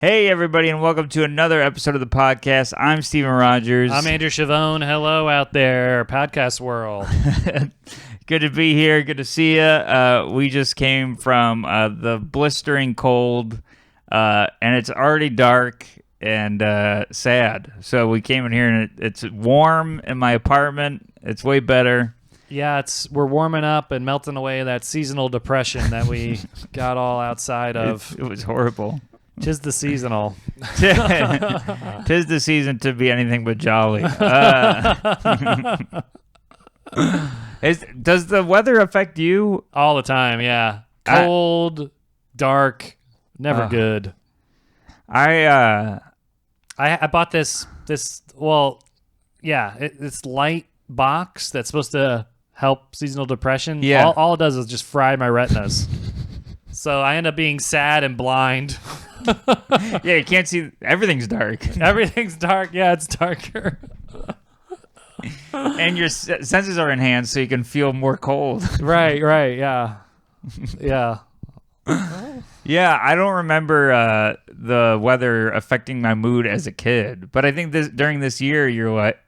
Hey, everybody, and welcome to another episode of the podcast. I'm Steven Rogers. I'm Andrew Chavone. Hello out there, podcast world. Good to be here. Good to see you. We just came from the blistering cold, and it's already dark and sad. So we came in here, and it's warm in my apartment. It's way better. Yeah, we're warming up and melting away that seasonal depression that we got all outside of. It was horrible. 'Tis the seasonal. Tis the season to be anything but jolly. Does the weather affect you? All the time, yeah. Cold, dark, never good. I bought this it's light box that's supposed to help seasonal depression. Yeah. All it does is just fry my retinas. So I end up being sad and blind. Yeah, you can't see. Everything's dark. Everything's dark. Yeah, it's darker. And your senses are enhanced so you can feel more cold. Right, yeah. Yeah. Yeah, I don't remember the weather affecting my mood as a kid. But I think during this year,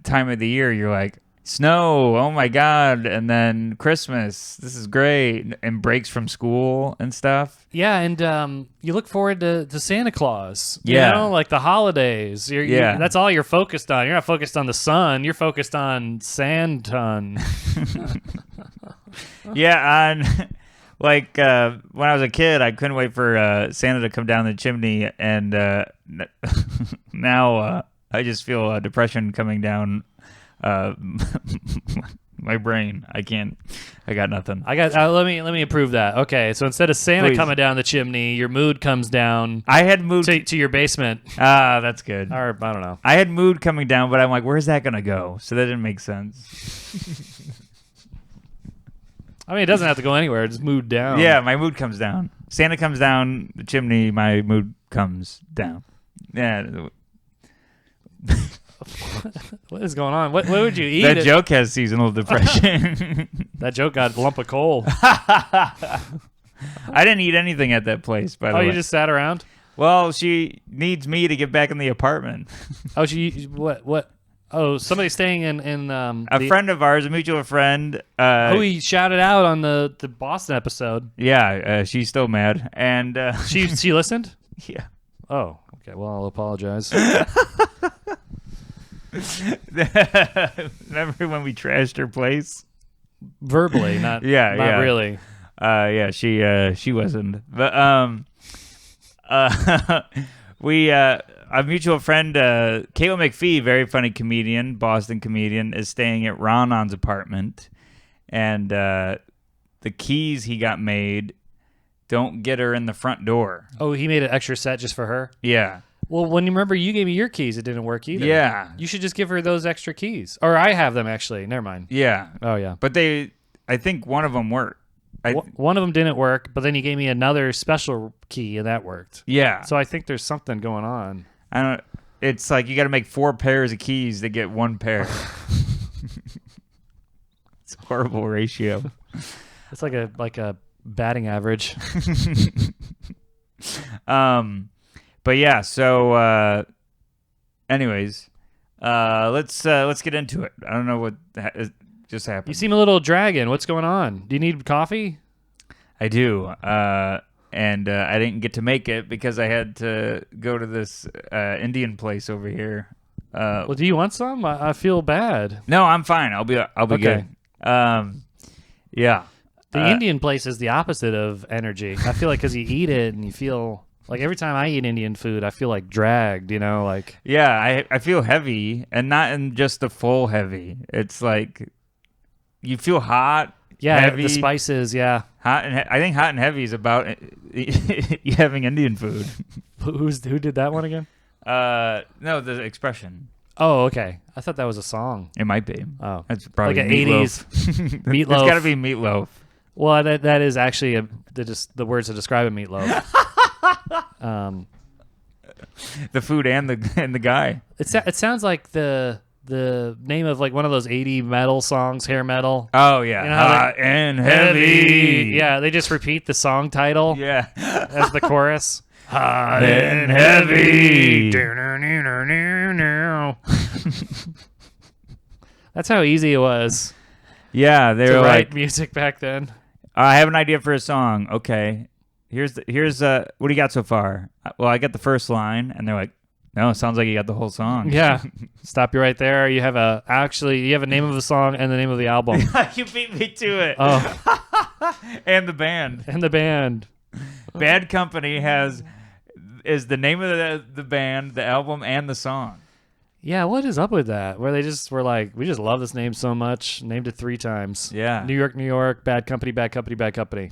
time of the year, you're like, snow, oh my God. And then Christmas, this is great. And breaks from school and stuff. Yeah, and you look forward to Santa Claus. Yeah. You know, like the holidays. That's all you're focused on. You're not focused on the sun. You're focused on sand ton. Yeah, like when I was a kid, I couldn't wait for Santa to come down the chimney. And now I just feel depression coming down my brain. I got nothing. Let me approve that. Okay, so instead of Santa coming down the chimney, your mood comes down. I had mood to your basement. That's good. Or I don't know. I had mood coming down, but I'm like, where's that gonna go? So that didn't make sense. I mean, it doesn't have to go anywhere. Just mood down. Yeah, my mood comes down. Santa comes down the chimney, my mood comes down. Yeah. What is going on? What would you eat? That joke has seasonal depression. That joke got a lump of coal. I didn't eat anything at that place, by the way. Oh, you just sat around? Well, she needs me to get back in the apartment. Oh, what? Oh, somebody's staying in a friend of ours, a mutual friend. Who we shouted out on the Boston episode. Yeah, she's still mad. And she listened? Yeah. Oh, okay. Well, I'll apologize. Remember when we trashed her place? Verbally, not really. Yeah, she wasn't. But we a mutual friend, Caitlin McPhee, very funny comedian, Boston comedian, is staying at Ronon's apartment, and the keys he got made don't get her in the front door. Oh, he made an extra set just for her? Yeah. Well, when you remember you gave me your keys, it didn't work either. Yeah. You should just give her those extra keys. Or I have them, actually. Never mind. Yeah. Oh, yeah. But I think one of them worked. One of them didn't work, but then you gave me another special key, and that worked. Yeah. So I think there's something going on. It's like you got to make 4 pairs of keys to get 1 pair. It's a horrible ratio. It's like a batting average. But yeah, so anyways, let's get into it. I don't know what just happened. You seem a little dragon. What's going on? Do you need coffee? I do. And I didn't get to make it because I had to go to this Indian place over here. Well, do you want some? I feel bad. No, I'm fine. I'll be okay. Good. Yeah. The Indian place is the opposite of energy. I feel like because you eat it and you feel like every time I eat Indian food, I feel like dragged, like. Yeah, I feel heavy, and not in just the full heavy. It's like you feel hot. Yeah, heavy, the spices, yeah. Hot and I think hot and heavy is about you having Indian food. Who did that one again? No, the expression. Oh, okay. I thought that was a song. It might be. Oh, it's probably like an Meatloaf. 80s Meatloaf. It's got to be Meatloaf. Well, that is actually the words to describe a Meatloaf. The food and the guy. It sounds like the name of like one of those 80 metal songs, hair metal. Oh yeah, hot and heavy. Yeah, they just repeat the song title. Yeah, as the chorus. Hot and heavy. That's how easy it was Yeah, they to were write like, music back then. I have an idea for a song. Okay, here's what do you got so far? Well, I got the first line, and they're like, no, it sounds like you got the whole song. Yeah. Stop you right there. You have a name of the song and the name of the album. You beat me to it. Oh, And the band. and the band. Bad Company is the name of the band, the album, and the song. Yeah, what is up with that? Where they just were like, we just love this name so much. Named it 3 times. Yeah. New York, New York, Bad Company, Bad Company, Bad Company.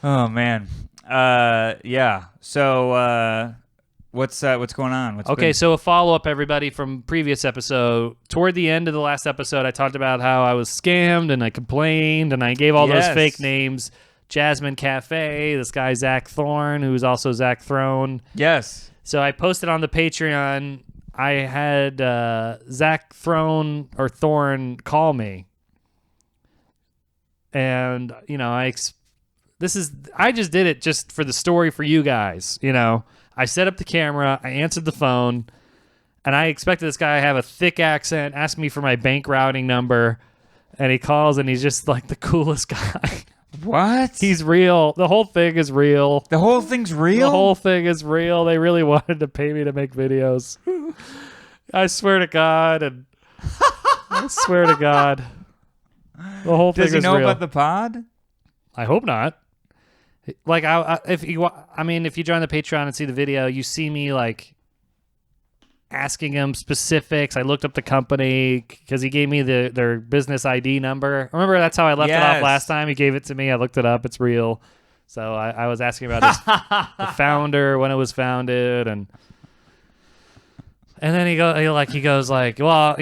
Oh man. Yeah. So what's going on? Okay, so a follow-up, everybody, from previous episode. Toward the end of the last episode, I talked about how I was scammed, and I complained, and I gave all those Yes. fake names. Jasmine Cafe, this guy Zach Thorne, who's also Zach Throne. Yes. So I posted on the Patreon. I had Zach Throne or Thorne call me, and I just did it just for the story for you guys. I set up the camera, I answered the phone, and I expected this guy to have a thick accent, ask me for my bank routing number, and he calls and he's just like the coolest guy. What? He's real. The whole thing is real. The whole thing's real? The whole thing is real. They really wanted to pay me to make videos. I swear to God. And I swear to God. The whole thing is real. Does he know about the pod? I hope not. Like, if you join the Patreon and see the video, you see me like asking him specifics. I looked up the company because he gave me their business ID number. Remember, that's how I left it off last time. He gave it to me. I looked it up. It's real. So I was asking about the founder, when it was founded, and then he goes, well,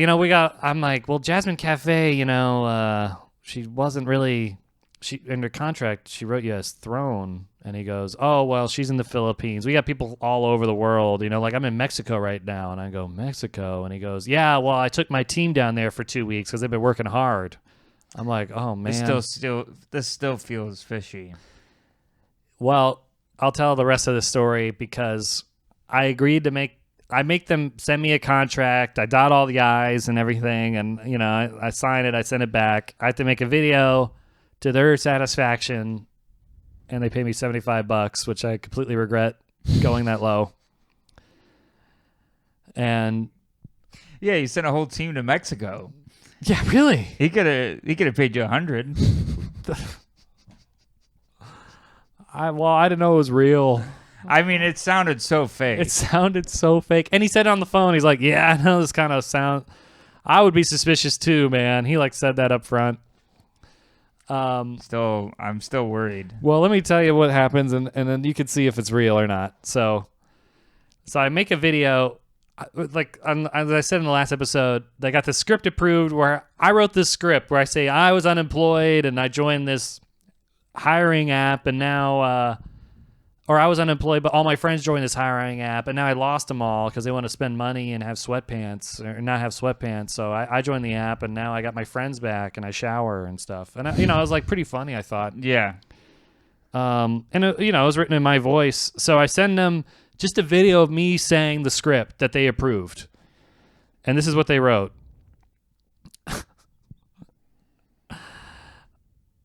I'm like, well, Jasmine Cafe, she wasn't really. In her contract, she wrote you as Throne, and he goes, oh, well, she's in the Philippines. We got people all over the world, like I'm in Mexico right now. And I go, Mexico? And he goes, yeah, well, I took my team down there for 2 weeks because they've been working hard. I'm like, oh, man. This still feels fishy. Well, I'll tell the rest of the story because I agreed to I make them send me a contract. I dot all the I's and everything. And, I sign it. I send it back. I have to make a video to their satisfaction, and they pay me $75, which I completely regret going that low. And yeah, you sent a whole team to Mexico. Yeah, really. He could have paid you $100. I didn't know it was real. I mean, it sounded so fake. It sounded so fake. And he said on the phone, he's like, yeah, I know this kind of sound. I would be suspicious too, man. He said that up front. I'm still worried. Well, let me tell you what happens, and then you can see if it's real or not. So I make a video, as I said in the last episode, they got the script approved where I wrote this script where I say I was unemployed and I joined this hiring app, and now, or I was unemployed, but all my friends joined this hiring app, and now I lost them all because they want to spend money and have sweatpants or not have sweatpants. So I joined the app, and now I got my friends back, and I shower and stuff. And it was like pretty funny, I thought. Yeah. And it was written in my voice. So I send them just a video of me saying the script that they approved, and this is what they wrote.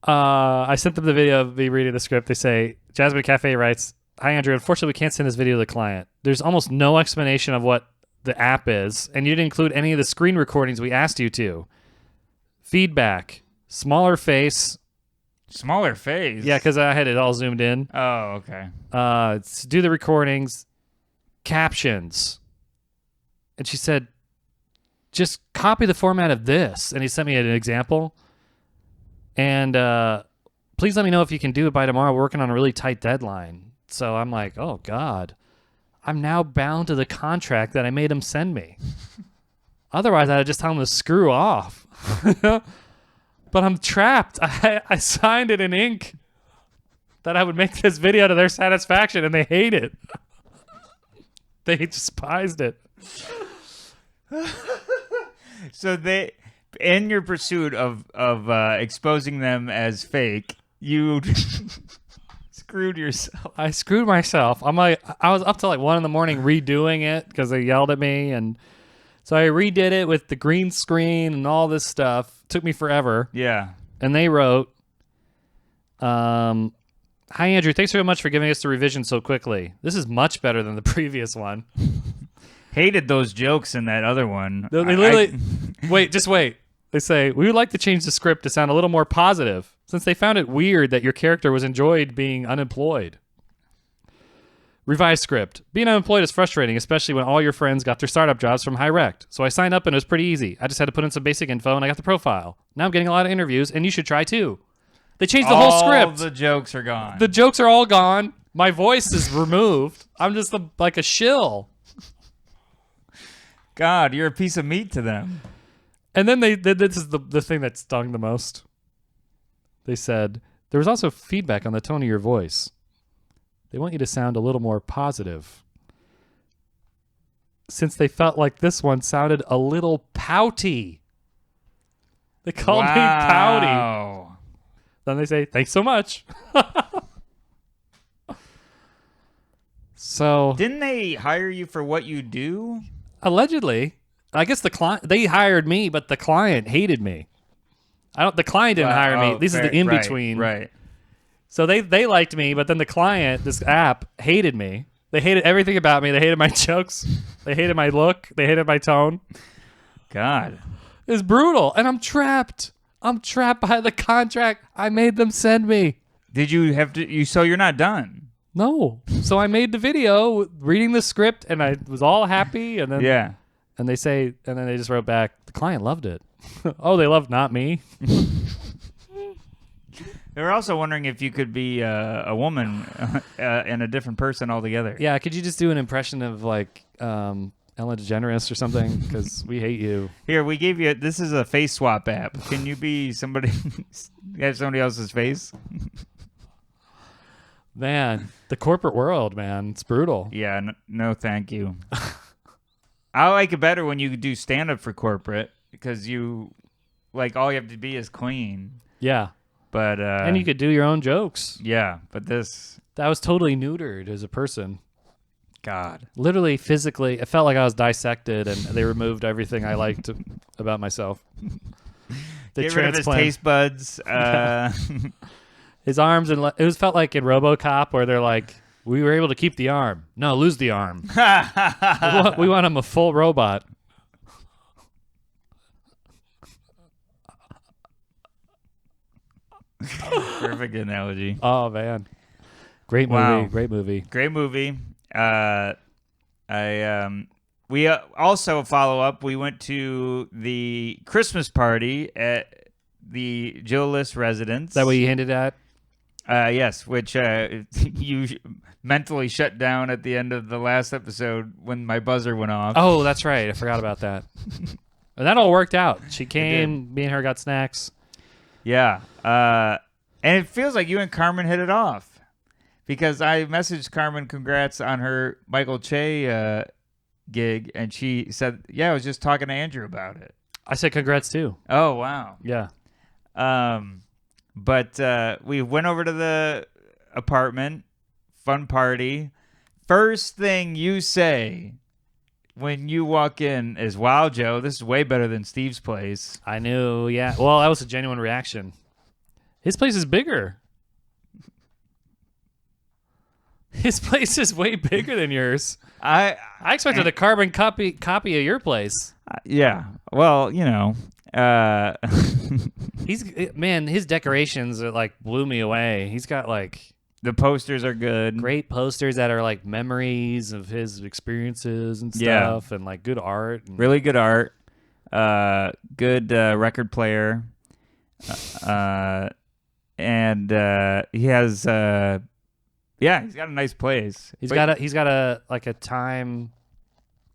I sent them the video of me reading the script. They say, Jasmine Cafe writes, hi, Andrew. Unfortunately, we can't send this video to the client. There's almost no explanation of what the app is, and you didn't include any of the screen recordings we asked you to. Feedback. Smaller face. Smaller face? Yeah, because I had it all zoomed in. Oh, okay. Do the recordings. Captions. And she said, just copy the format of this. And he sent me an example. And please let me know if you can do it by tomorrow. We're working on a really tight deadline. So I'm like, oh, God. I'm now bound to the contract that I made him send me. Otherwise, I'd just tell him to screw off. But I'm trapped. I signed it in ink that I would make this video to their satisfaction, and they hate it. They despised it. So in your pursuit of exposing them as fake, you screwed yourself. I screwed myself. I was up till like 1 a.m. redoing it because they yelled at me, and so I redid it with the green screen and all this stuff. Took me forever. Yeah. And they wrote, "Hi Andrew, thanks very much for giving us the revision so quickly. This is much better than the previous one." Hated those jokes in that other one. They literally, just wait. They say, "We would like to change the script to sound a little more positive, since they found it weird that your character was enjoyed being unemployed. Revised script. Being unemployed is frustrating, especially when all your friends got their startup jobs from High Rect. So I signed up and it was pretty easy. I just had to put in some basic info and I got the profile. Now I'm getting a lot of interviews and you should try too." They changed the whole script. All the jokes are gone. The jokes are all gone. My voice is removed. I'm just like a shill. God, you're a piece of meat to them. And then this is the thing that stung the most. They said, "There was also feedback on the tone of your voice. They want you to sound a little more positive, since they felt like this one sounded a little pouty." They called me pouty. Then they say, "Thanks so much." So didn't they hire you for what you do? Allegedly. I guess they hired me, but the client hated me. The client didn't hire me. This is the in-between. Right. So they liked me, but then the client, this app, hated me. They hated everything about me. They hated my jokes. They hated my look. They hated my tone. God. It's brutal. And I'm trapped. I'm trapped by the contract I made them send me. Did you have to? So you're not done? No. So I made the video reading the script, and I was all happy. And then and then they just wrote back, "The client loved it." Oh, they loved not me. They were also wondering if you could be a woman and a different person altogether. Yeah, could you just do an impression of like Ellen DeGeneres or something? Because we hate you. Here, we gave you. This is a face swap app. Can you be somebody? Have somebody else's face? Man, the corporate world, man, it's brutal. Yeah, no, thank you. I like it better when you do stand up for corporate because you, like, all you have to be is clean. Yeah. But and you could do your own jokes. Yeah, but that was totally neutered as a person. God. Literally, physically, it felt like I was dissected, and they removed everything I liked about myself. Get rid of his taste buds. His arms, and it felt like in RoboCop where they're like, "We were able to keep the arm. No, lose the arm. we want him a full robot." Perfect analogy. Oh man, great movie! Wow. Great movie! Great movie. We also follow up. We went to the Christmas party at the Joe List residence. Is that what you hinted at? Yes, which you mentally shut down at the end of the last episode when my buzzer went off. Oh, that's right. I forgot about that. And that all worked out. She came. Me and her got snacks. Yeah. And it feels like you and Carmen hit it off because I messaged Carmen congrats on her Michael Che gig, and she said, "Yeah, I was just talking to Andrew about it." I said congrats too. Oh, wow. Yeah. But we went over to the apartment, fun party. First thing you say when you walk in is, "Wow, Joe, this is way better than Steve's place." I knew, yeah. Well, that was a genuine reaction. His place is bigger. His place is way bigger than yours. I expected a carbon copy of your place. Yeah. Well, you know. His decorations are like blew me away. He's got like the posters are good. Great posters that are like memories of his experiences and stuff, and like good art. Really good art. Good record player. And he has he's got a nice place. He's got a like a Time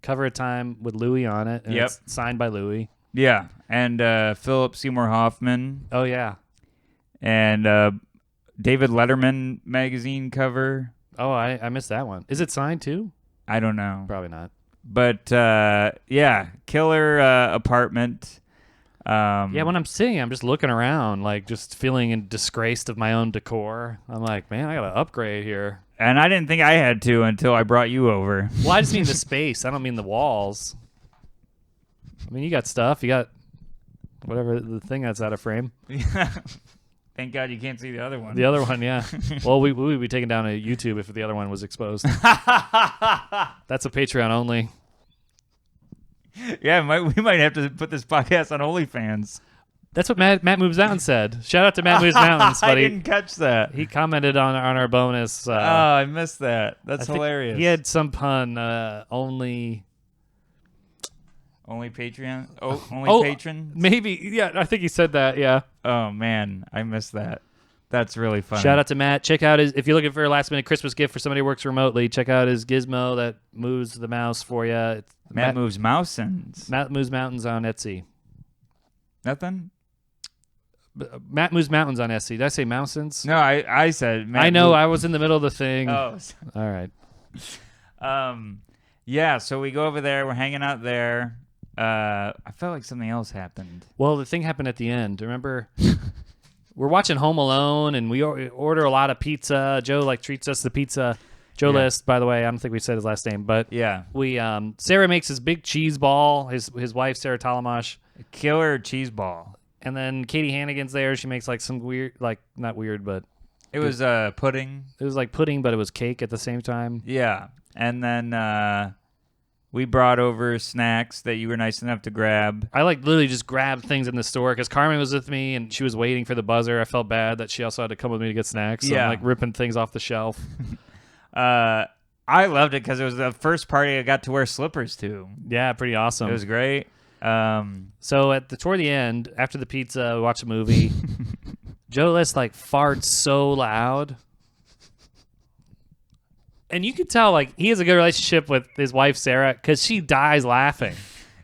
cover of Time with Louis on it, and it's signed by Louis. Yeah, and Philip Seymour Hoffman. Oh yeah, and David Letterman magazine cover. Oh, I missed that one. Is it signed too? I don't know. Probably not. But killer apartment. Yeah, when I'm sitting, I'm just looking around, like just feeling disgraced of my own decor. I'm like, man, I gotta upgrade here. And I didn't think I had to until I brought you over. Well, I just mean the space. I don't mean the walls. I mean, you got stuff. You got whatever the thing that's out of frame. Thank God you can't see the other one. The other one, yeah. Well, we would be taken down to YouTube if the other one was exposed. That's a Patreon only. Yeah, we might have to put this podcast on OnlyFans. That's what Matt Moves Mountains said. Shout out to Matt Moves Mountains, I buddy. didn't catch that. He commented on our bonus. Oh, I missed that. That's hilarious. He had some pun. Only Patreon? Only patron? Maybe. Yeah, I think he said that. Yeah. Oh, man. I missed that. That's really funny. Shout out to Matt. Check out if you're looking for a last minute Christmas gift for somebody who works remotely, check out his gizmo that moves the mouse for you. It's Matt Moves Mountains. Matt Moves Mountains on Etsy. Nothing? Matt Moves Mountains on Etsy. Did I say Mountains? No, I said Matt I know. I was in the middle of the thing. Oh. All right. Yeah, so we go over there. We're hanging out there. I felt like something else happened. Well, the thing happened at the end. Remember, we're watching Home Alone, and we order a lot of pizza. Joe treats us the pizza. Joe List, by the way. I don't think we said his last name, but yeah, we Sarah makes his big cheese ball. His wife Sarah Talamash, killer cheese ball, and then Katie Hannigan's there. She makes some weird, not weird, but it was pudding. It was like pudding, but it was cake at the same time. Yeah, and then we brought over snacks that you were nice enough to grab. I literally just grabbed things in the store because Carmen was with me and she was waiting for the buzzer. I felt bad that she also had to come with me to get snacks. So I'm ripping things off the shelf. I loved it because it was the first party I got to wear slippers to. Yeah, pretty awesome. It was great. So toward the end, after the pizza, we watched a movie. Joe List farts so loud. And you could tell he has a good relationship with his wife Sarah because she dies laughing.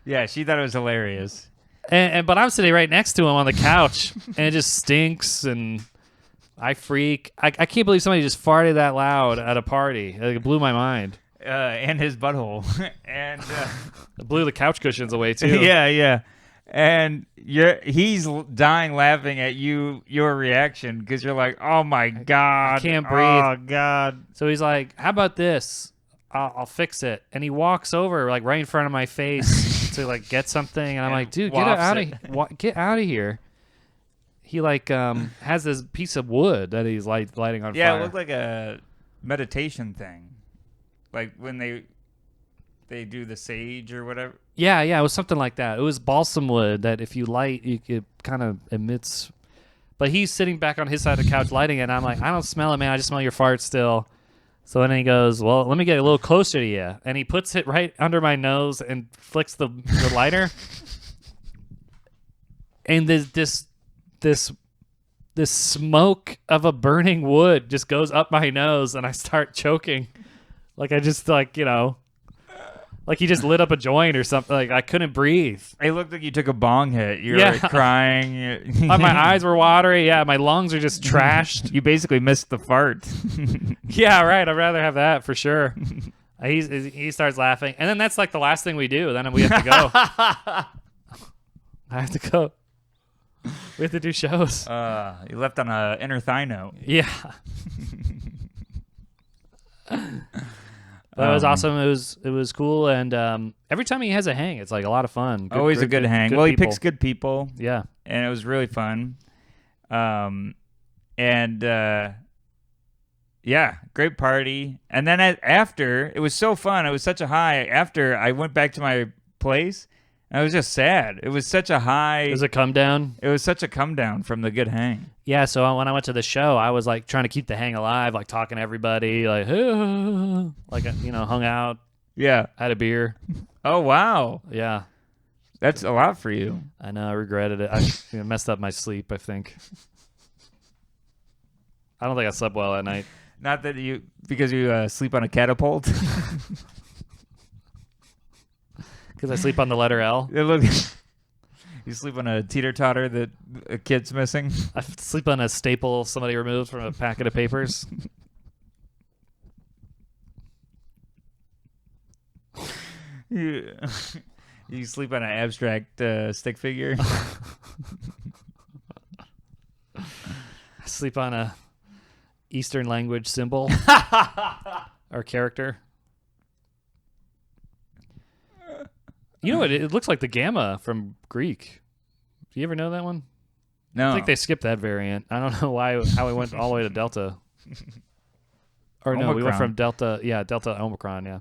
Yeah, she thought it was hilarious. But I'm sitting right next to him on the couch, and it just stinks, and I freak. I can't believe somebody just farted that loud at a party. It blew my mind. And his butthole, and it blew the couch cushions away too. Yeah. And he's dying laughing at your reaction because you're like, oh my God, I can't breathe. Oh God. So he's like, how about this? I'll fix it. And he walks over right in front of my face to get something. And I'm like, dude, get out of here. He has this piece of wood that he's lighting on fire. Yeah, it looked like a meditation thing. Like when they do the sage or whatever. Yeah, it was something like that. It was balsam wood that if you light, it kind of emits. But he's sitting back on his side of the couch lighting it, and I'm like, I don't smell it, man. I just smell your fart still. So then he goes, well, let me get a little closer to you. And he puts it right under my nose and flicks the lighter. And this smoke of a burning wood just goes up my nose, and I start choking. I just he just lit up a joint or something. I couldn't breathe. It looked like you took a bong hit. You were crying. My eyes were watery. Yeah, my lungs are just trashed. You basically missed the fart. Yeah, right. I'd rather have that for sure. He starts laughing. And then that's the last thing we do. Then we have to go. I have to go. We have to do shows. You left on a inner thigh note. Yeah. But it was awesome. It was cool, and every time he has a hang, it's a lot of fun. Always a good hang. Well, he picks good people. Yeah, and it was really fun. Yeah, great party. And then after, it was so fun. It was such a high. After I went back to my place, I was just sad. It was such a high. It was a come down. It was such a come down from the good hang. Yeah, so when I went to the show, I was trying to keep the hang alive, talking to everybody, hung out. Yeah, had a beer. Oh wow. Yeah, that's a lot for you. I know. I regretted it. I messed up my sleep, I think. I don't think I slept well that night. Not that because you sleep on a catapult. Because I sleep on the letter L. You sleep on a teeter-totter that a kid's missing. I sleep on a staple somebody removed from a packet of papers. You sleep on an abstract stick figure. Sleep on a Eastern language symbol or character. You know what? It looks like the gamma from Greek. Do you ever know that one? No. I think they skipped that variant. I don't know how we went all the way to Delta. Or no, we went from Delta. Yeah, Delta Omicron. Yeah.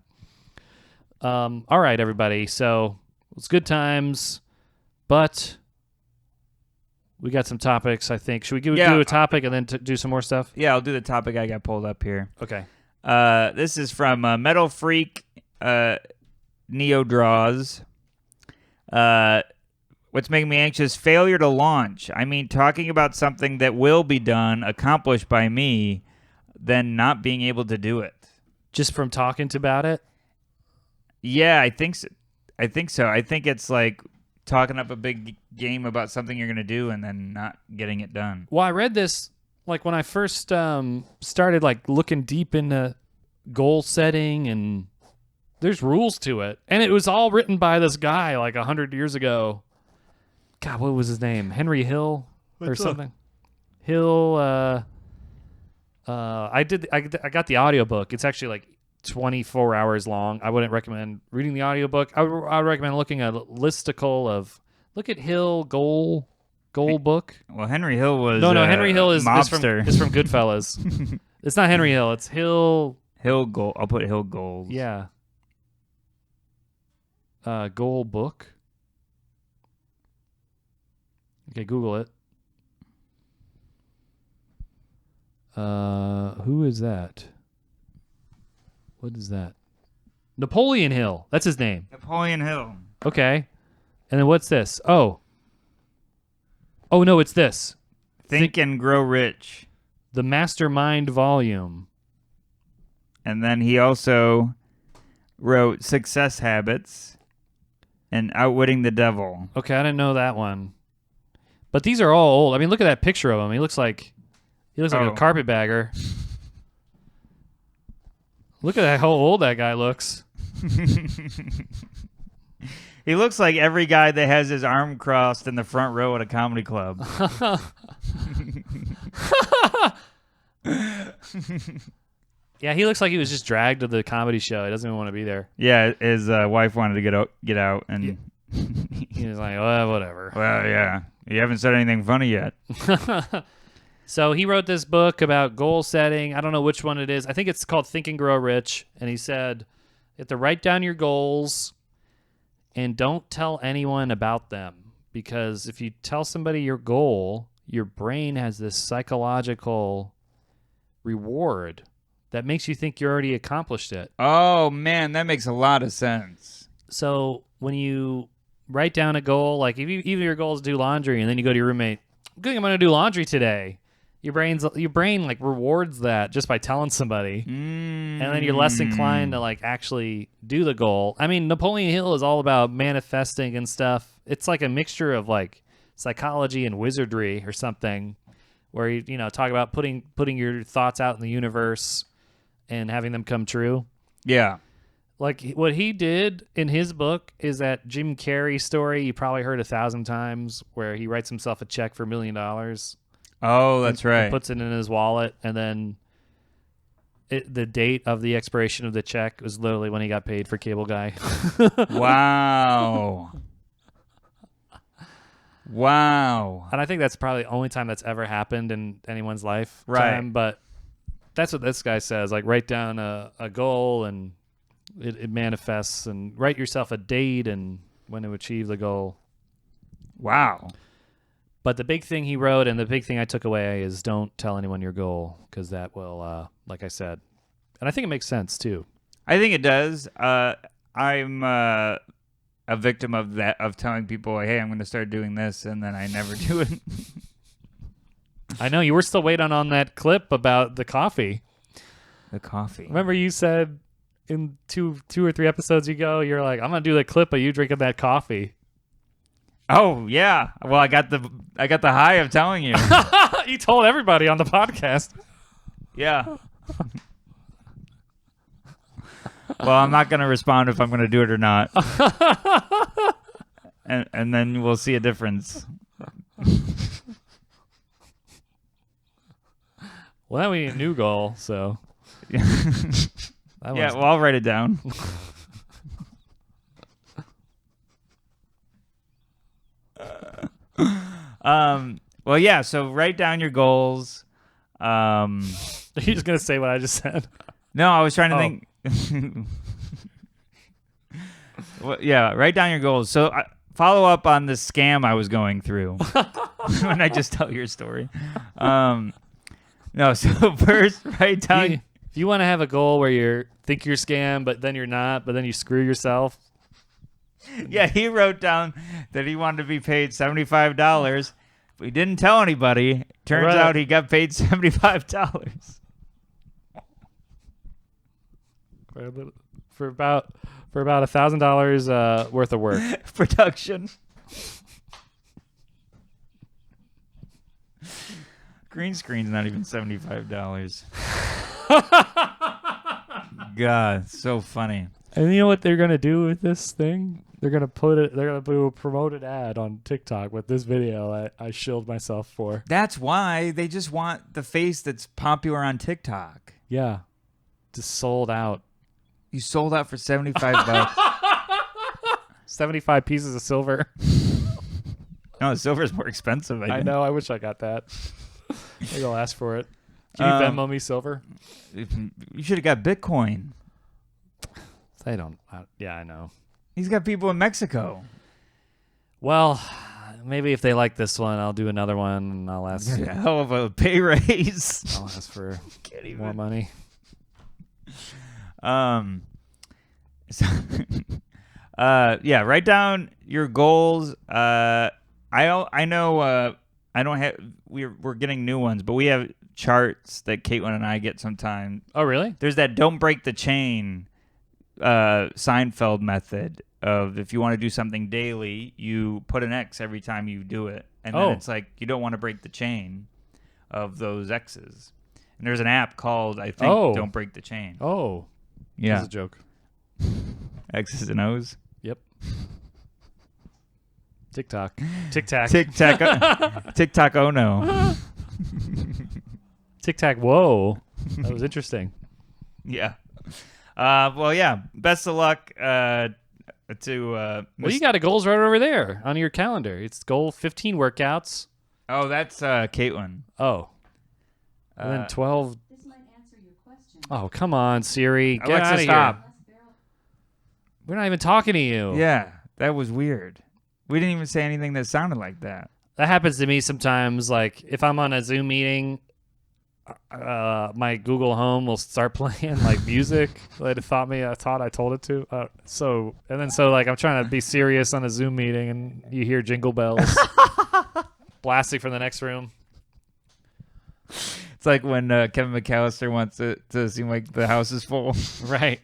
All right, everybody. So it's good times, but we got some topics. I think. Should we do a topic and then do some more stuff? Yeah, I'll do the topic I got pulled up here. Okay. This is from Metal Freak Neo Draws. What's making me anxious? Failure to launch. I mean, talking about something that will be done, accomplished by me, then not being able to do it. Just from talking about it? Yeah, I think so. I think it's like talking up a big game about something you're going to do and then not getting it done. Well, I read this like when I first started like looking deep into goal setting, and there's rules to it. And it was all written by this guy like 100 years ago. God, what was his name? Henry Hill or something? Hill. I got the audiobook. It's actually like 24 hours long. I wouldn't recommend reading the audiobook. I would recommend looking at a listicle of look at Hill goal book. Well, Henry Hill was no. Henry Hill is from Goodfellas. It's not Henry Hill. It's Hill Goal. I'll put Hill Goals. Yeah. Goal book. Okay, Google it. Who is that? What is that? Napoleon Hill. That's his name. Napoleon Hill. Okay. And then what's this? Oh, no, it's this. Think and Grow Rich. The Mastermind volume. And then he also wrote Success Habits and Outwitting the Devil. Okay, I didn't know that one. But these are all old. I mean, look at that picture of him. He looks like a carpetbagger. Look at how old that guy looks. He looks like every guy that has his arm crossed in the front row at a comedy club. Yeah, he looks like he was just dragged to the comedy show. He doesn't even want to be there. Yeah, his wife wanted to get out, and he was like, "Oh, whatever." Well, yeah, you haven't said anything funny yet. So he wrote this book about goal setting. I don't know which one it is. I think it's called Think and Grow Rich. And he said, you have to write down your goals and don't tell anyone about them. Because if you tell somebody your goal, your brain has this psychological reward that makes you think you already accomplished it. Oh, man, that makes a lot of sense. So when you write down a goal, like if even your goal is to do laundry, and then you go to your roommate, good thing I'm going to do laundry today. Your brain like rewards that just by telling somebody, and then you're less inclined to like actually do the goal. I mean, Napoleon Hill is all about manifesting and stuff. It's like a mixture of like psychology and wizardry or something, where you talk about putting your thoughts out in the universe and having them come true. Yeah. Like what he did in his book is that Jim Carrey story you probably heard 1,000 times, where he writes himself a check for $1 million. Oh, that's right. And puts it in his wallet, and then the date of the expiration of the check was literally when he got paid for Cable Guy. Wow. Wow. And I think that's probably the only time that's ever happened in anyone's life. Right. But that's what this guy says. Like, write down a goal, and it manifests, and write yourself a date and when to achieve the goal. Wow. But the big thing he wrote, and the big thing I took away, is don't tell anyone your goal, because that will, like I said, and I think it makes sense too. I think it does. I'm a victim of that, of telling people, like, hey, I'm going to start doing this, and then I never do it. I know you were still waiting on that clip about the coffee. The coffee. Remember you said in two or three episodes ago, you're like, I'm going to do the clip of you drinking that coffee. Oh yeah. Well, I got the high of telling you. You told everybody on the podcast. Yeah. Well, I'm not going to respond if I'm going to do it or not. and then we'll see a difference. Well, now we need a new goal, so. Yeah, well, I'll write it down. Well, yeah, so write down your goals. Are you just going to say what I just said? No, I was trying to think. Well, yeah, write down your goals. So follow up on the scam I was going through when I just tell your story. No, so first write down. If you want to have a goal where you think you're scammed, but then you're not, but then you screw yourself. Yeah, he wrote down that he wanted to be paid $75. But he didn't tell anybody. Turns out he got paid $75 for about $1,000 worth of work. Production. Green screen's not even $75. God, so funny. And you know what they're gonna do with this thing? They're gonna do a promoted ad on TikTok with this video I shilled myself for. That's why they just want the face that's popular on TikTok. Yeah. Just sold out. You sold out for $75. 75 pieces of silver. No, silver's more expensive. I know. I wish I got that. Maybe I'll ask for it. Can you Venmo me silver? You should have got Bitcoin. They don't. Yeah, I know. He's got people in Mexico. Well, maybe if they like this one, I'll do another one, and I'll ask. Hell of a pay raise. I'll ask for more money. So, yeah, write down your goals. I know. I don't have. We're getting new ones, but we have charts that Caitlin and I get sometime. Oh, really? There's that "Don't break the chain" Seinfeld method of if you want to do something daily, you put an X every time you do it, and then it's like you don't want to break the chain of those X's. And there's an app called I think "Don't Break the Chain." Oh, yeah, that's a joke. X's and O's. Yep. TikTok. Tic-tac. Tic-tac. TikTok. Oh no. Tic-tac. Whoa. That was interesting. Yeah. Well, yeah. Best of luck to. Well, you got a goals right over there on your calendar. It's goal 15 workouts. Oh, that's Caitlin. Oh. And then 12. This might answer your question. Oh, come on, Siri. Get Alexa, out of stop. here. We're not even talking to you. Yeah, that was weird. We didn't even say anything that sounded like that. That happens to me sometimes. Like if I'm on a Zoom meeting, my Google Home will start playing like music that I thought I told it to. So like I'm trying to be serious on a Zoom meeting, and you hear jingle bells blasting from the next room. It's like when Kevin McAllister wants it to seem like the house is full. Right.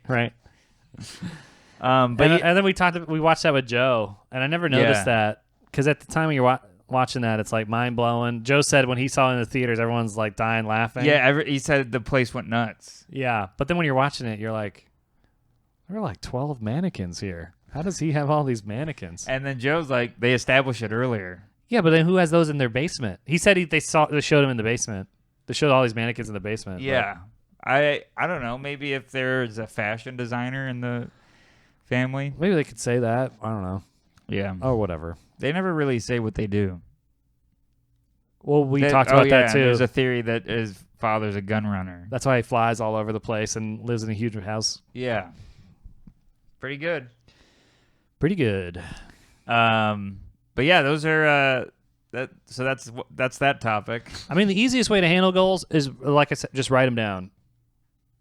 And then we watched that with Joe, and I never noticed that because at the time when you're watching that, it's like mind blowing. Joe said when he saw it in the theaters, everyone's like dying laughing. Yeah, he said the place went nuts. Yeah, but then when you're watching it, you're like, there are like 12 mannequins here. How does he have all these mannequins? And then Joe's like, they established it earlier. Yeah, but then who has those in their basement? He said they showed him in the basement. They showed all these mannequins in the basement. Yeah, I don't know. Maybe if there's a fashion designer in the family, maybe they could say that. I don't know. Yeah. Or whatever. They never really say what they do. Well, we talked about that too. There's a theory that his father's a gun runner. That's why he flies all over the place and lives in a huge house. Yeah. Pretty good. But yeah, those are that's that topic. I mean, the easiest way to handle goals is, like I said, just write them down,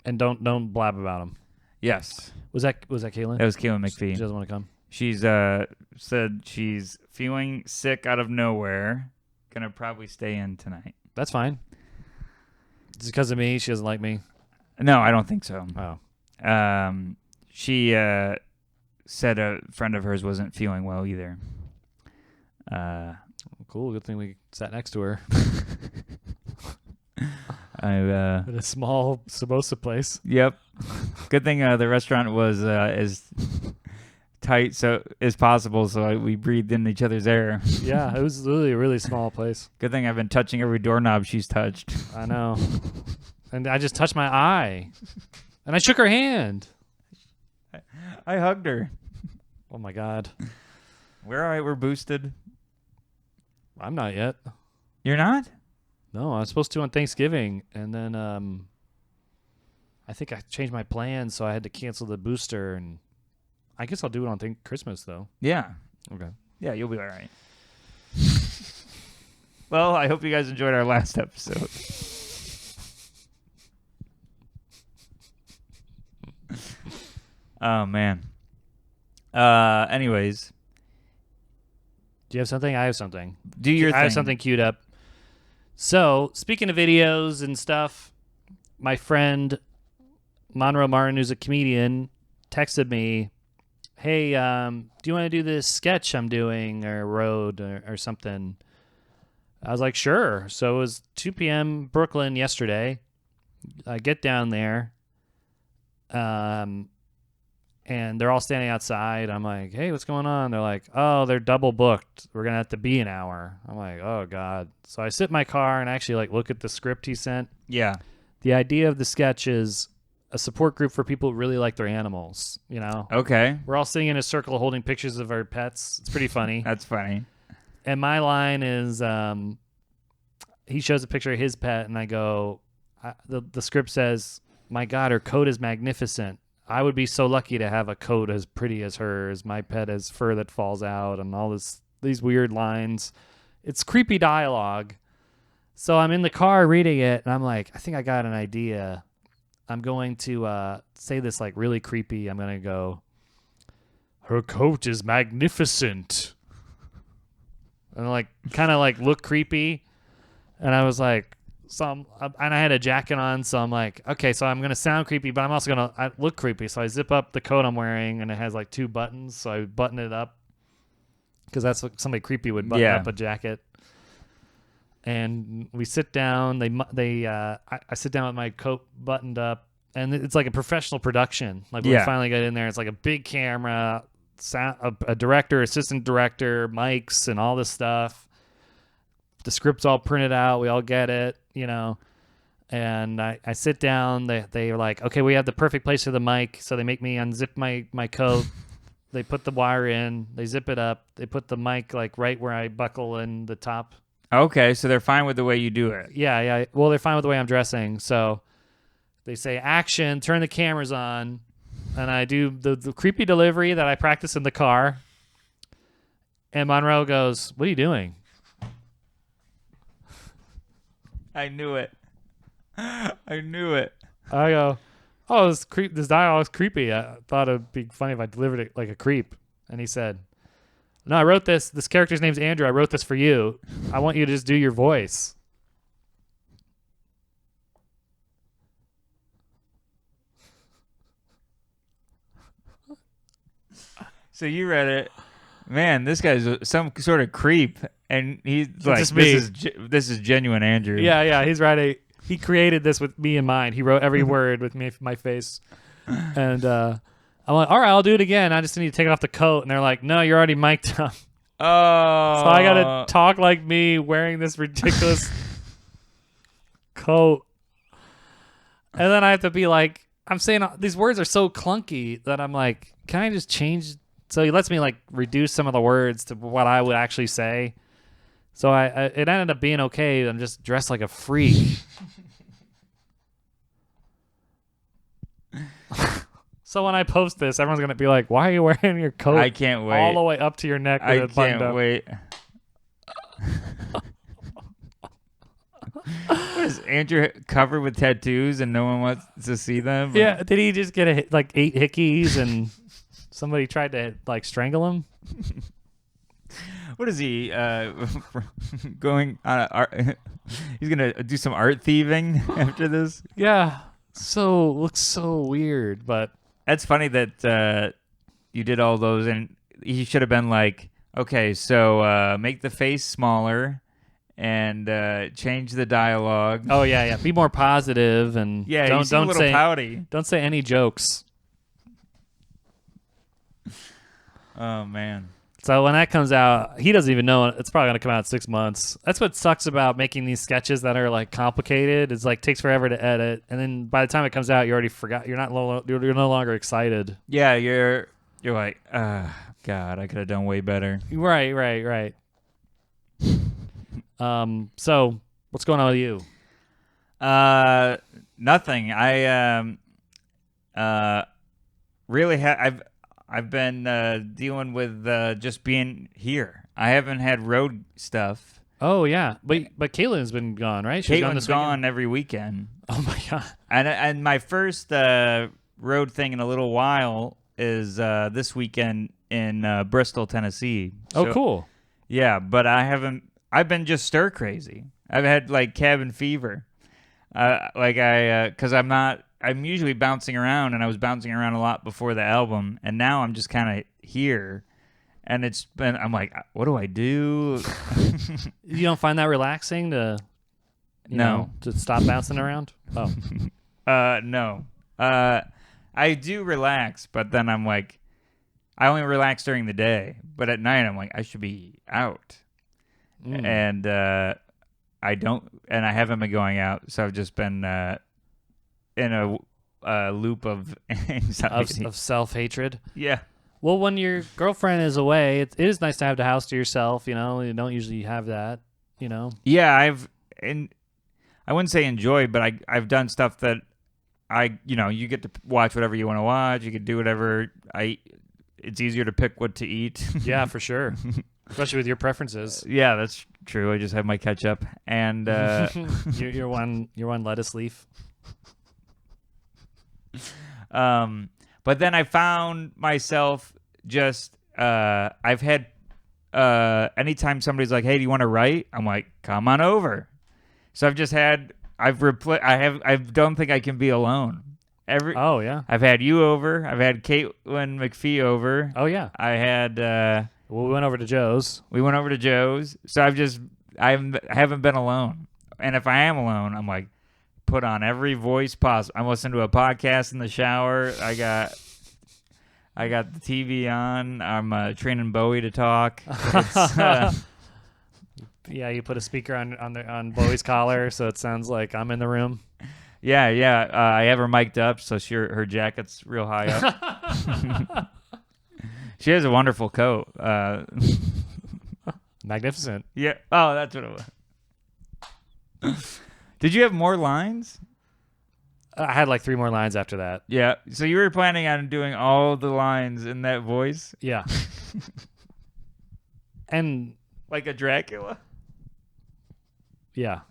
and don't blab about them. Yes. Was that Caitlin? That was Caitlin McPhee. She doesn't want to come. She's said she's feeling sick out of nowhere. Gonna probably stay in tonight. That's fine. Is it because of me? She doesn't like me? No, I don't think so. Oh. She said a friend of hers wasn't feeling well either. Cool. Good thing we sat next to her. At a small samosa place. Yep. Good thing the restaurant was is tight so as possible, so we breathed in each other's air. Yeah, it was literally a really small place. Good thing I've been touching every doorknob she's touched. I know. And I just touched my eye. And I shook her hand. I hugged her. Oh, my God. We're all right. We're boosted. I'm not yet. You're not? No, I was supposed to on Thanksgiving. And then I think I changed my plans, so I had to cancel the booster. And I guess I'll do it on Christmas, though. Yeah. Okay. Yeah, you'll be all right. Well, I hope you guys enjoyed our last episode. Oh, man. Anyways. Do you have something? I have something. Do your thing. I have something queued up. So, speaking of videos and stuff, my friend Monroe Martin, who's a comedian, texted me, hey, do you want to do this sketch I'm doing or road or something? I was like, sure. So it was 2 p.m. Brooklyn yesterday. I get down there, and they're all standing outside. I'm like, hey, what's going on? They're like, oh, they're double booked. We're going to have to be an hour. I'm like, oh, God. So I sit in my car and actually like look at the script he sent. Yeah. The idea of the sketch is a support group for people who really like their animals, you know? Okay. We're all sitting in a circle holding pictures of our pets. It's pretty funny. That's funny. And my line is, he shows a picture of his pet, and I go, the script says, my God, her coat is magnificent. I would be so lucky to have a coat as pretty as hers. My pet has fur that falls out and all these weird lines. It's creepy dialogue. So I'm in the car reading it, and I'm like, I think I got an idea. I'm going to say this like really creepy. I'm going to go, her coat is magnificent. And like kind of like look creepy. And I was like, and I had a jacket on, so I'm like, okay, so I'm going to sound creepy, but I'm also going to look creepy. So I zip up the coat I'm wearing, and it has like 2 buttons. So I button it up because that's what somebody creepy would button up a jacket. And we sit down. I sit down with my coat buttoned up, and it's like a professional production. Like when we finally get in there, it's like a big camera, a director, assistant director, mics, and all this stuff. The script's all printed out. We all get it, you know. And I sit down. They are like, okay, we have the perfect place for the mic. So they make me unzip my coat. They put the wire in. They zip it up. They put the mic like right where I buckle in the top. Okay, so they're fine with the way you do it. Yeah. Well, they're fine with the way I'm dressing. So they say, action, turn the cameras on. And I do the creepy delivery that I practice in the car. And Monroe goes, what are you doing? I knew it. I knew it. I go, oh, this dialogue's creepy. I thought it'd be funny if I delivered it like a creep. And he said, no, I wrote this. This character's name's Andrew. I wrote this for you. I want you to just do your voice. So you read it. Man, this guy's some sort of creep. And he's like, just me. This is genuine Andrew. Yeah. He's right. He created this with me in mind. He wrote every word with me, my face. And I'm like, all right, I'll do it again. I just need to take off the coat. And they're like, no, you're already mic'd up. Oh. So I got to talk like me wearing this ridiculous coat. And then I have to be like, I'm saying these words are so clunky that I'm like, can I just change? So he lets me like reduce some of the words to what I would actually say. So it ended up being okay. I'm just dressed like a freak. So when I post this, everyone's going to be like, why are you wearing your coat I can't wait. all the way up to your neck with I it buttoned can't up? wait. What is Andrew covered with tattoos and no one wants to see them? Yeah, did he just get like 8 hickeys and somebody tried to like strangle him? What is he going on? He's gonna do some art thieving after this. Yeah, looks so weird, but That's funny that you did all those, and he should have been like, okay, so make the face smaller and change the dialogue. oh yeah, be more positive and Yeah, don't you seem a little say pouty. don't say any jokes. Oh man. So when that comes out, he doesn't even know it's probably gonna come out in 6 months. That's what sucks about making these sketches that are like complicated. It's like takes forever to edit, and then by the time it comes out, you already forgot. You're no longer excited. Yeah, you're like, God, I could have done way better. Right. So what's going on with you? Nothing. Really I've been dealing with just being here. I haven't had road stuff. Oh yeah, but Caitlin's been gone, right? She's Caitlin's gone every weekend. Oh my god. And my first road thing in a little while is this weekend in Bristol, Tennessee. Oh, cool. Yeah, but I've been just stir crazy. I've had like cabin fever. Because I'm usually bouncing around, and I was bouncing around a lot before the album, and now I'm just kind of here, and I'm like, what do I do? You don't find that relaxing to, to stop bouncing around? Oh, no. I do relax, but then I'm like, I only relax during the day, but at night I'm like, I should be out, and I don't, and I haven't been going out, so I've just been in a loop of anxiety, of self-hatred. Yeah. Well, when your girlfriend is away, it is nice to have the house to yourself. You don't usually have that. Yeah, I wouldn't say enjoy, but I've done stuff that you get to watch whatever you want to watch. You can do whatever. It's easier to pick what to eat. Yeah, for sure. Especially with your preferences. Yeah, that's true. I just have my ketchup and your one lettuce leaf. But then I found myself just I've had anytime somebody's like, "Hey, do you want to write?" I'm like, "Come on over." So I've just had I don't think I can be alone. Oh yeah. I've had you over. I've had Caitlin McPhee over. Oh yeah. I had well, we went over to Joe's. We went over to Joe's. So I haven't been alone. And if I am alone, I'm like, put on every voice possible. I'm listening to a podcast in the shower. I got the TV on. I'm training Bowie to talk. Yeah, you put a speaker on Bowie's collar, so it sounds like I'm in the room. Yeah. I have her mic'd up, so her jacket's real high up. She has a wonderful coat. Magnificent. Yeah. Oh, that's what it was. Did you have more lines? I had like 3 more lines after that. Yeah. So you were planning on doing all the lines in that voice? Yeah. And like a Dracula? Yeah.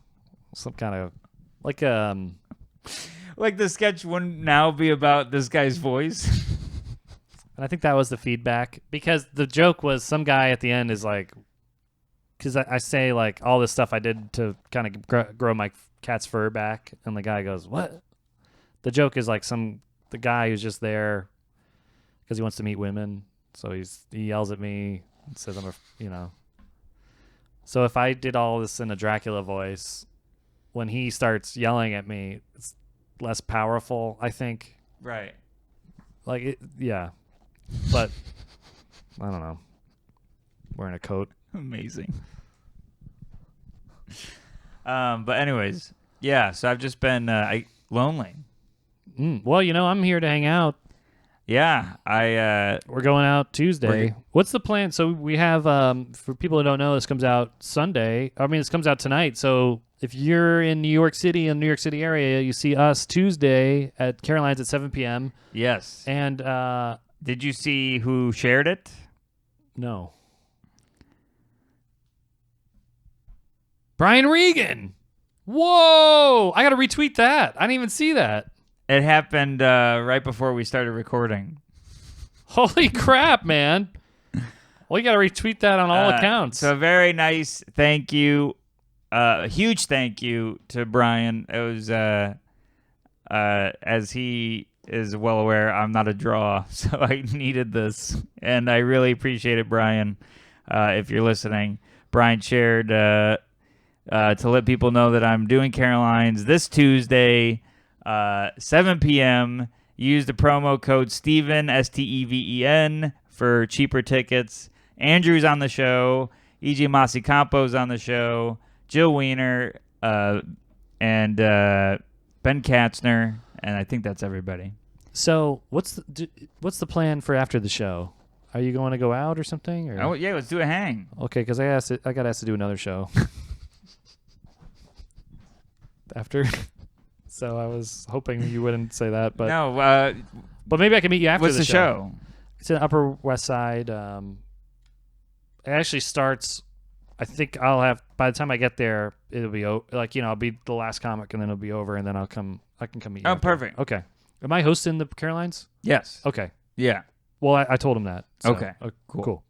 Some kind of like the sketch wouldn't now be about this guy's voice. And I think that was the feedback, because the joke was some guy at the end is like, because I say like all this stuff I did to kind of grow my cat's fur back, and the guy goes, "What?" The joke is like the guy who's just there because he wants to meet women, so he yells at me and says So if I did all this in a Dracula voice, when he starts yelling at me, it's less powerful, I think. Right. Yeah. But I don't know. Wearing a coat. Amazing. But anyways, yeah. So I've just been lonely. Well, I'm here to hang out. Yeah, we're going out Tuesday. What's the plan? So we have for people who don't know, this comes out Sunday. I mean, this comes out tonight. So if you're in New York City, in the New York City area, you see us Tuesday at Caroline's at 7 p.m. Yes. And did you see who shared it? No. Brian Regan. Whoa! I got to retweet that. I didn't even see that. It happened right before we started recording. Holy crap, man. Well, you got to retweet that on all accounts. So very nice. Thank you. Huge thank you to Brian. It was, as he is well aware, I'm not a draw, so I needed this. And I really appreciate it, Brian. If you're listening, Brian shared to let people know that I'm doing Caroline's this Tuesday, 7 p.m. Use the promo code Steven, Steven, for cheaper tickets. Andrew's on the show. E.G. Masicampo's on the show. Jill Wiener, and Ben Katzner, and I think that's everybody. So what's the plan for after the show? Are you going to go out or something? Or? Oh yeah, let's do a hang. Okay, because I got asked to do another show after, so I was hoping you wouldn't say that, but No, but maybe I can meet you after what's the show? It's in Upper West Side. It actually starts. I think I'll have by the time I get there, it'll be I'll be the last comic, and then it'll be over, and then I can come meet you. Oh, after. perfect. Okay, am I hosting the Carolines? Yes. Okay. Yeah. Well, I told him that. So, Okay. Cool.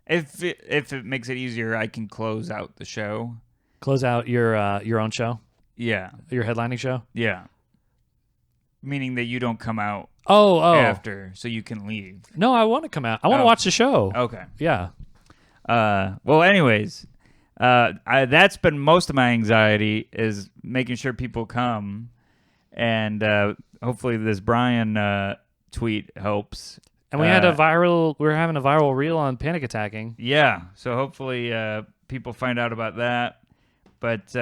If it makes it easier, I can close out the show. Close out your own show, Yeah. your headlining show. Yeah. Meaning that you don't come out Oh. after, so you can leave. No, I want to come out. I want to watch the show. Okay. Yeah. Well, anyways, that's been most of my anxiety is making sure people come, and hopefully this Brian tweet helps. And we had we're having a viral reel on panic attacking. Yeah, so hopefully people find out about that. But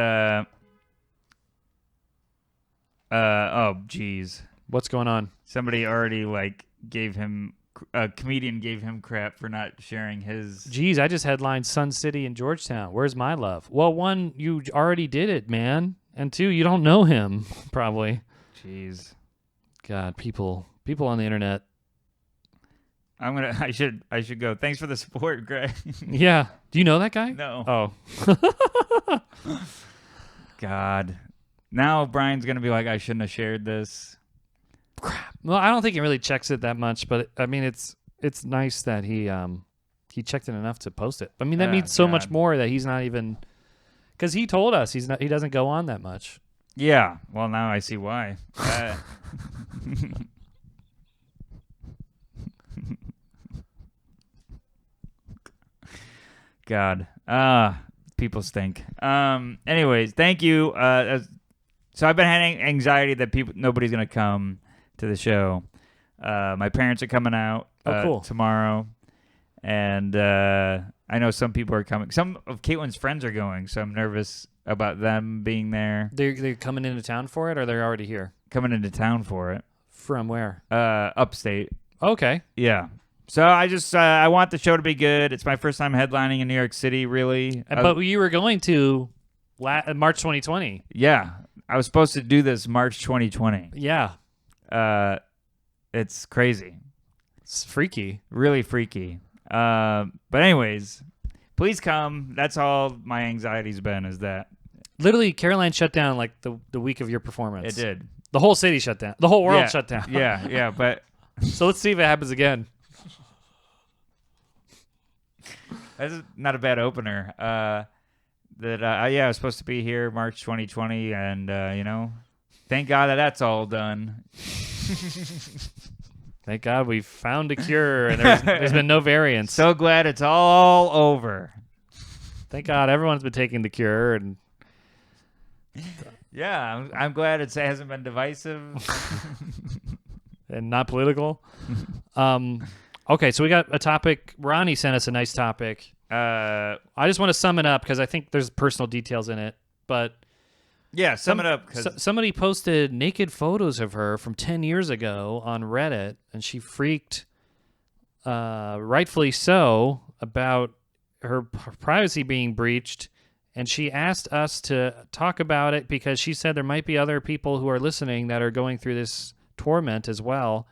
oh geez, What's going on? somebody already gave him a comedian gave him crap for not sharing his. Geez, I just headlined Sun City in Georgetown. Where's my love? Well, one, you already did it, man. And two, you don't know him, probably. Jeez. God, people on the internet. I should go. Thanks for the support, Greg. Yeah. Do you know that guy? No. Oh. God. Now Brian's gonna be like, I shouldn't have shared this. Crap. Well, I don't think he really checks it that much, but I mean, it's nice that he checked it enough to post it. I mean, that means so much God. more that he's not even, because he told us he doesn't go on that much. Yeah. Well, now I see why. God. People stink. Anyways, thank you. So I've been having anxiety that nobody's gonna come to the show. My parents are coming out cool. tomorrow, and I know some people are coming. Some of Caitlin's friends are going, so I'm nervous about them being there. They're coming into town for it, or they're already here? Coming into town for it. From where? Upstate. Okay. Yeah. So I just I want the show to be good. It's my first time headlining in New York City, really. But you were going to March 2020. Yeah, I was supposed to do this March 2020. Yeah. It's crazy. It's freaky. Really freaky. But anyways, please come. That's all my anxiety's been is that. Literally, Caroline shut down like the week of your performance. It did. The whole city shut down. The whole world shut down. Yeah, but So let's see if it happens again. that's not a bad opener. I was supposed to be here March 2020, and thank God that's all done. Thank God we found a cure and there's been no variants. So glad it's all over. Thank God everyone's been taking the cure and Yeah, I'm glad it hasn't been divisive. and not political. Okay, so we got a topic. Ronnie sent us a nice topic. I just want to sum it up because I think there's personal details in it. But yeah, sum it up. Somebody posted naked photos of her from 10 years ago on Reddit, and she freaked, rightfully so, about her privacy being breached. And she asked us to talk about it because she said there might be other people who are listening that are going through this torment as well.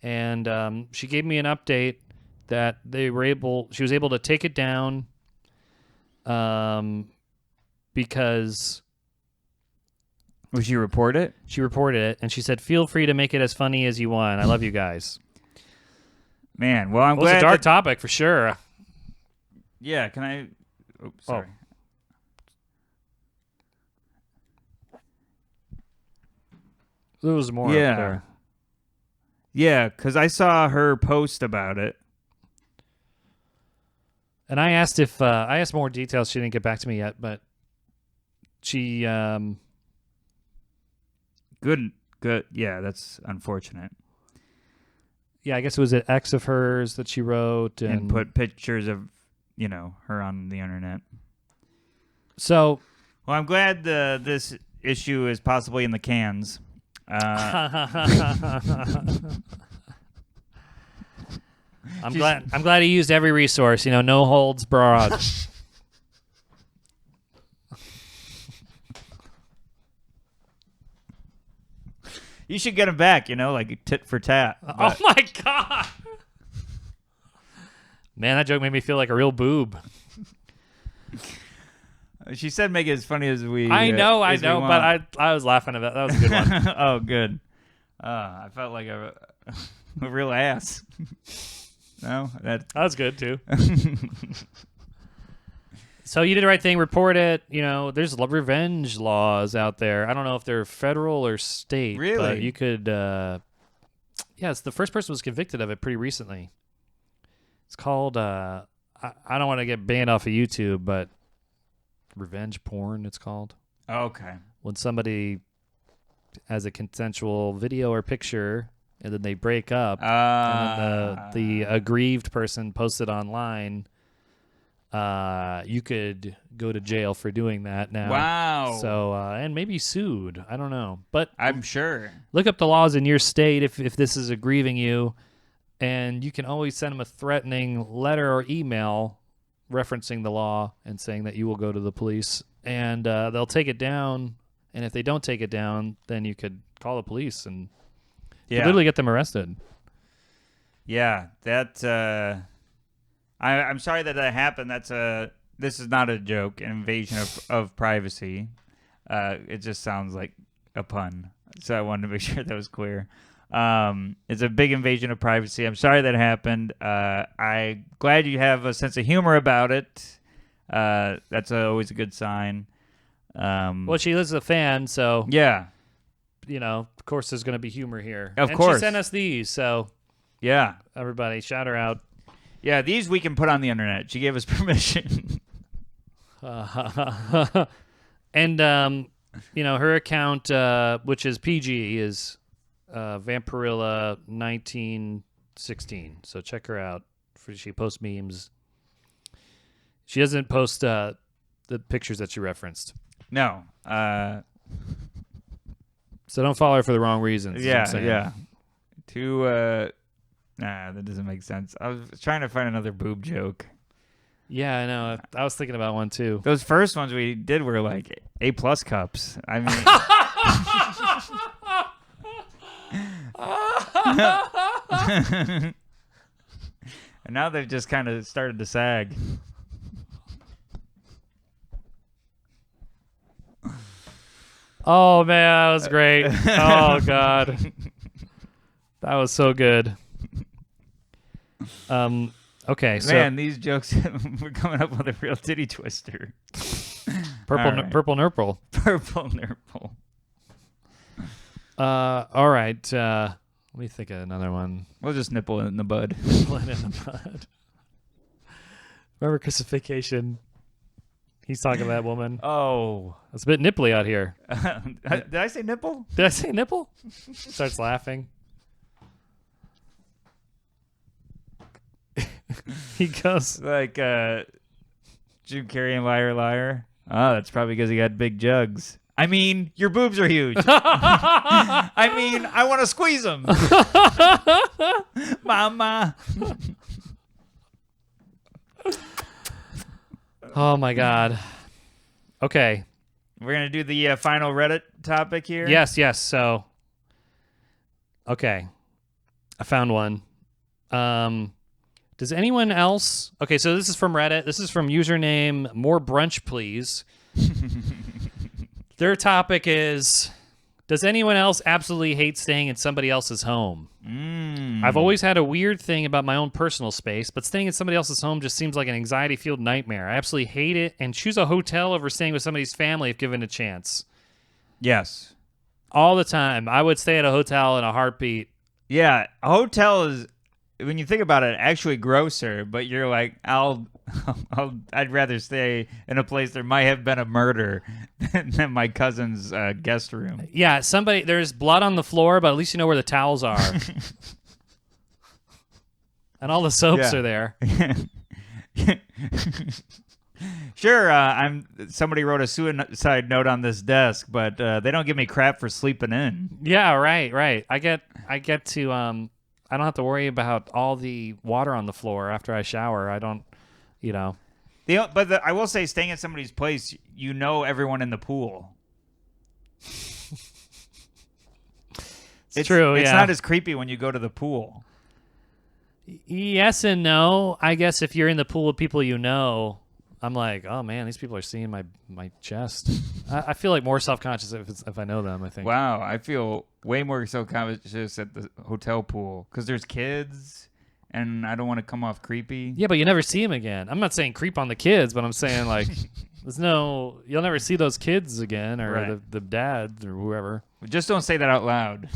And she gave me an update that she was able to take it down because Would she report it? she reported it, and she said, feel free to make it as funny as you want. I love you guys. Man, well, I'm Well, it's glad. a dark topic for sure. Yeah, can I? Oh, sorry. There was more Yeah. up there. Yeah, because I saw her post about it. And I asked if I asked more details. She didn't get back to me yet, but she Good. Yeah, that's unfortunate. I guess it was an ex of hers that she wrote. And put pictures of, her on the internet. So... Well, I'm glad this issue is possibly in the cans. I'm glad he used every resource. No holds barred. You should get him back. Like tit for tat. Oh my god, man, that joke made me feel like a real boob. She said make it as funny as we. I know, as we want. but I was laughing at that. That was a good one. Oh, good. I felt like a real ass. No, that was good too. So you did the right thing. Report it. There's revenge laws out there. I don't know if they're federal or state. Really? But you could. It's the first person was convicted of it pretty recently. It's called. I don't want to get banned off of YouTube, but revenge porn. It's called. Okay. When somebody has a consensual video or picture, and then they break up, and then the aggrieved person posts it online. You could go to jail for doing that now. Wow. So, and maybe sued. I don't know. But I'm sure. Look up the laws in your state if this is aggrieving you. And you can always send them a threatening letter or email referencing the law and saying that you will go to the police. And they'll take it down. And if they don't take it down, then you could call the police and literally get them arrested. Yeah, that... I'm sorry that happened. This is not a joke. An invasion of privacy. It just sounds like a pun. So I wanted to make sure that was clear. It's a big invasion of privacy. I'm sorry that happened. I'm glad you have a sense of humor about it. That's always a good sign. Well, she is a fan, so yeah, of course there's going to be humor here. Of course, she sent us these, so yeah, everybody shout her out. Yeah, these we can put on the internet. She gave us permission. And, her account, which is PG, is Vampirilla 1916. So check her out. She posts memes. She doesn't post the pictures that she referenced. No. So don't follow her for the wrong reasons. Yeah. That doesn't make sense. I was trying to find another boob joke. Yeah, I know. I was thinking about one too. Those first ones we did were like A+ cups. I mean, and now they've just kind of started to sag. Oh man, that was great. Oh god, that was so good. Okay, so man, these jokes we're coming up with a real titty twister. Purple All right. Nurple. Purple Nurple. All right. Let me think of another one. We'll just nipple it in the bud. Remember Christmas Vacation? He's talking to that woman. Oh. It's a bit nipply out here. Did I say nipple? Did I say nipple? Starts laughing. He goes like Jim Carrey and Liar Liar. Oh, that's probably because he got big jugs. I mean, your boobs are huge. I mean, I want to squeeze them. Mama. Oh my god. Okay. We're going to do the final Reddit topic here. Yes. So, okay. I found one. Does anyone else... Okay, so this is from Reddit. This is from username More Brunch Please. Their topic is, does anyone else absolutely hate staying in somebody else's home? I've always had a weird thing about my own personal space, but staying in somebody else's home just seems like an anxiety-fueled nightmare. I absolutely hate it and choose a hotel over staying with somebody's family if given a chance. Yes. All the time. I would stay at a hotel in a heartbeat. Yeah, a hotel is... When you think about it, actually grosser, but you're like, I'd rather stay in a place there might have been a murder than my cousin's guest room. Yeah, there's blood on the floor, but at least you know where the towels are. and all the soaps Yeah. are there. Sure, somebody wrote a suicide note on this desk, but they don't give me crap for sleeping in. Yeah, right. I get to I don't have to worry about all the water on the floor after I shower. I don't, I will say, staying at somebody's place, you know everyone in the pool. It's true. It's yeah. not as creepy when you go to the pool. Yes and no. I guess if you're in the pool with people you know, I'm like, oh man, these people are seeing my chest. I feel like more self-conscious if I know them, I think. Wow, I feel way more self-conscious at the hotel pool because there's kids, and I don't want to come off creepy. Yeah, but you never see them again. I'm not saying creep on the kids, but I'm saying like, you'll never see those kids again or Right. the dads or whoever. Just don't say that out loud.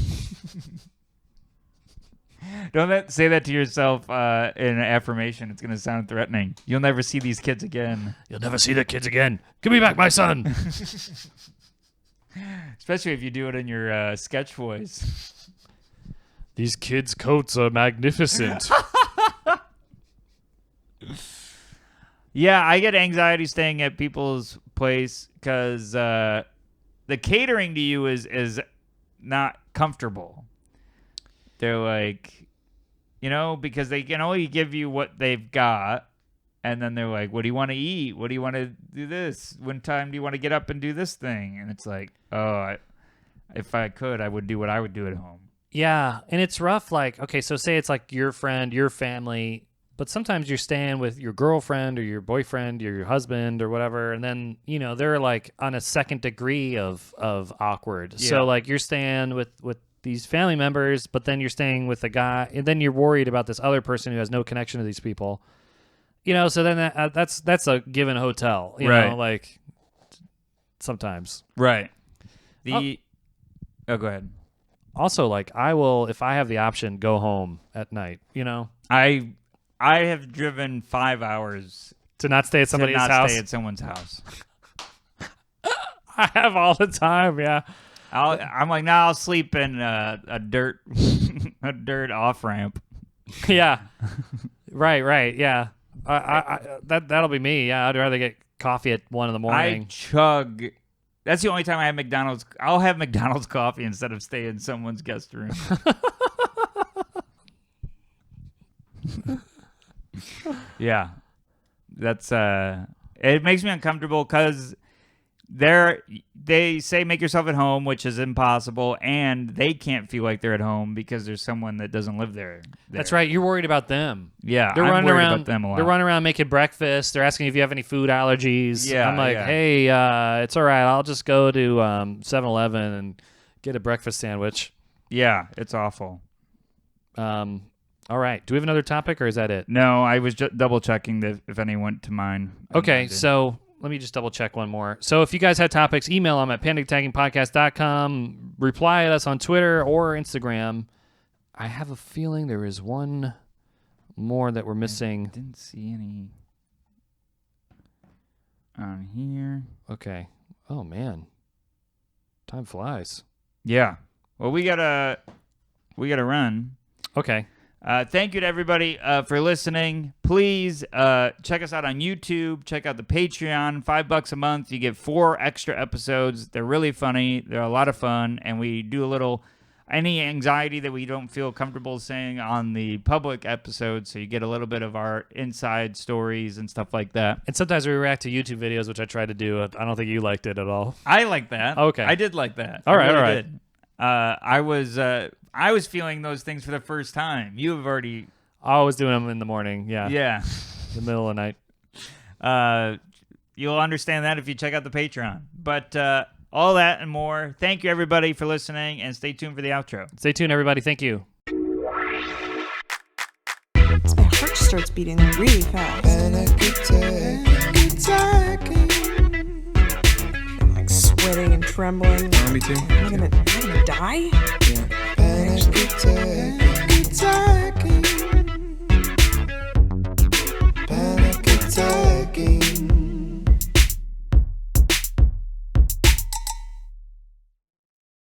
Don't say that to yourself in an affirmation. It's going to sound threatening. You'll never see these kids again. You'll never see the kids again. Give me back my son. Especially if you do it in your sketch voice. These kids' coats are magnificent. Yeah, I get anxiety staying at people's place because the catering to you is not comfortable. They're like, because they can only give you what they've got. And then they're like, what do you want to eat? What do you want to do this? When time do you want to get up and do this thing? And it's like, if I could, I would do what I would do at home. Yeah, and it's rough. Like, okay, so say it's like your friend, your family, but sometimes you're staying with your girlfriend or your boyfriend or your husband or whatever, and then they're like on a second degree of awkward. Yeah. So like you're staying with these family members, but then you're staying with a guy, and then you're worried about this other person who has no connection to these people. So then that's a given hotel. You Right. know, like sometimes. Right. Go ahead. Also, like I will, if I have the option, go home at night. I have driven 5 hours To not stay at somebody's to not house. stay at someone's house. I have all the time, yeah. I'm like, I'll sleep in a dirt off ramp. Yeah. Right, yeah. That'll be me. Yeah, I'd rather get coffee at 1 a.m. I chug. That's the only time I have McDonald's. I'll have McDonald's coffee instead of stay in someone's guest room. Yeah, that's it makes me uncomfortable because they say make yourself at home, which is impossible, and they can't feel like they're at home because there's someone that doesn't live there. That's right. You're worried about them. Yeah, They're I'm running worried around. about them a lot. They're running around making breakfast. They're asking if you have any food allergies. Yeah, I'm like, yeah. hey, it's all right. I'll just go to 7-Eleven and get a breakfast sandwich. Yeah, it's awful. All right. Do we have another topic, or is that it? No, I was just double checking if any went to mine. Okay, so let me just double check one more. So if you guys had topics, email them at panictaggingpodcast.com. Reply at us on Twitter or Instagram. I have a feeling there is one more that we're missing. Didn't see any on here. Okay. Oh, man. Time flies. Yeah. Well, we gotta run. Okay. Thank you to everybody for listening. Please check us out on YouTube. Check out the Patreon. $5 a month. You get 4 extra episodes. They're really funny. They're a lot of fun. And we do a little any anxiety that we don't feel comfortable saying on the public episodes. So you get a little bit of our inside stories and stuff like that. And sometimes we react to YouTube videos, which I try to do. I don't think you liked it at all. I like that. Okay. I did like that. All right, I really all right. did. I was feeling those things for the first time. You have already. I always do them in the morning. Yeah. Yeah. The middle of the night. You'll understand that if you check out the Patreon. But all that and more. Thank you, everybody, for listening, and stay tuned for the outro. Stay tuned, everybody. Thank you. My heart starts beating really fast. I'm like sweating and trembling. Me too. Am I gonna die? Panic attack.